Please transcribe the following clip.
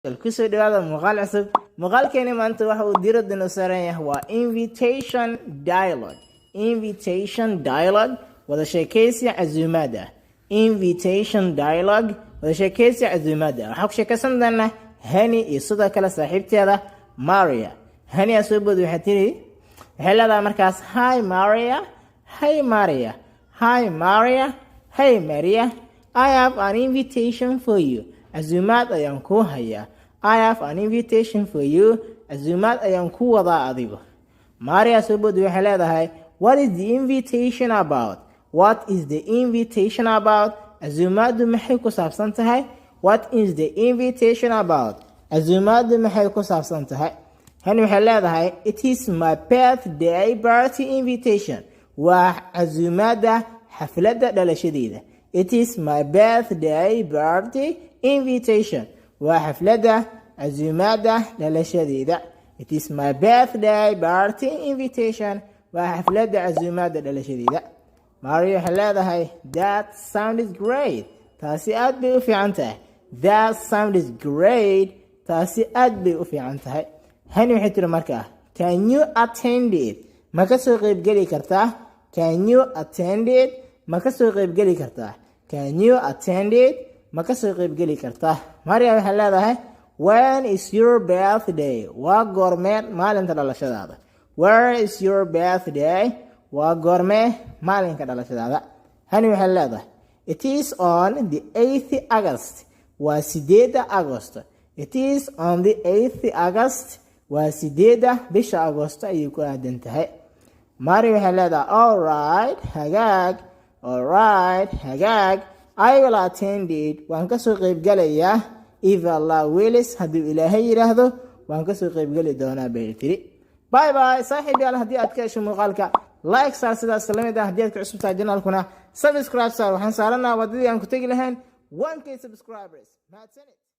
الكسر هذا مقال عصب مقال كأنه ما أنت واحد ودير الديناصورين هو invitation dialogue وهذا شيء كيسي عزوماده invitation dialogue وهذا شيء كيسي عزوماده وحق شيء كسم دنا هني يصدق كلا صاحبتي هذا ماريا هني أسوب بدو حتري هلا ذا مركز هاي ماريا I have an invitation for you. Azumat ayaan ku haya. I have an invitation for you. Azumat ayaan ku wada adigo. Maria subud waxay leedahay what is the invitation about? What is the invitation about? Azumadu maxay ku saabsan tahay? What is the invitation about? Azumadu maxay ku saabsan tahay? Hani waxay leedahay it is my birthday party invitation. Waa azumada xafladda dhalashadiida. It is my birthday party invitation. وحفلة عزومة للشديدة. It is my birthday party invitation. وحفلة عزومة للشديدة. ماريو حلاده هاي that sounds great. تاسيات بيوفي عنته. That sounds great. تاسيات بيوفي عنته. هني وحيتر مركه. Can you attend it? ما كسو غيب قلي كرتاه. Can you attend it? ما كسو غيب قلي كرتاه. Can you attend it? ما كسو غيب قلي كرتاه. ماريا وحلاده هاي when is your birthday? وقرمي مالين تدلش هذا. Where is your birthday? وقرمي مالين تدلش هذا. هني وحلاده it is on the 8th August. وسيدة أغسطس. It is on the 8th August. وسيدة بش أغسطس يكون عندها. ماريا وحلاده alright هجاج. Alright هجاج I will attend it وان كسو قيب قليا if Allah wills هدو إلهي يرهدو وان كسو قيب قلي دونا بيتري باي باي صاحبي على هدي أتكاشو مقالك لايك سار سيدا السلامي دا هدياتك عصب تاجنا لكنا سبسكرايب سار وحن سارنا وددي أنكو تيجي لهن 1K subscribers ما تسنت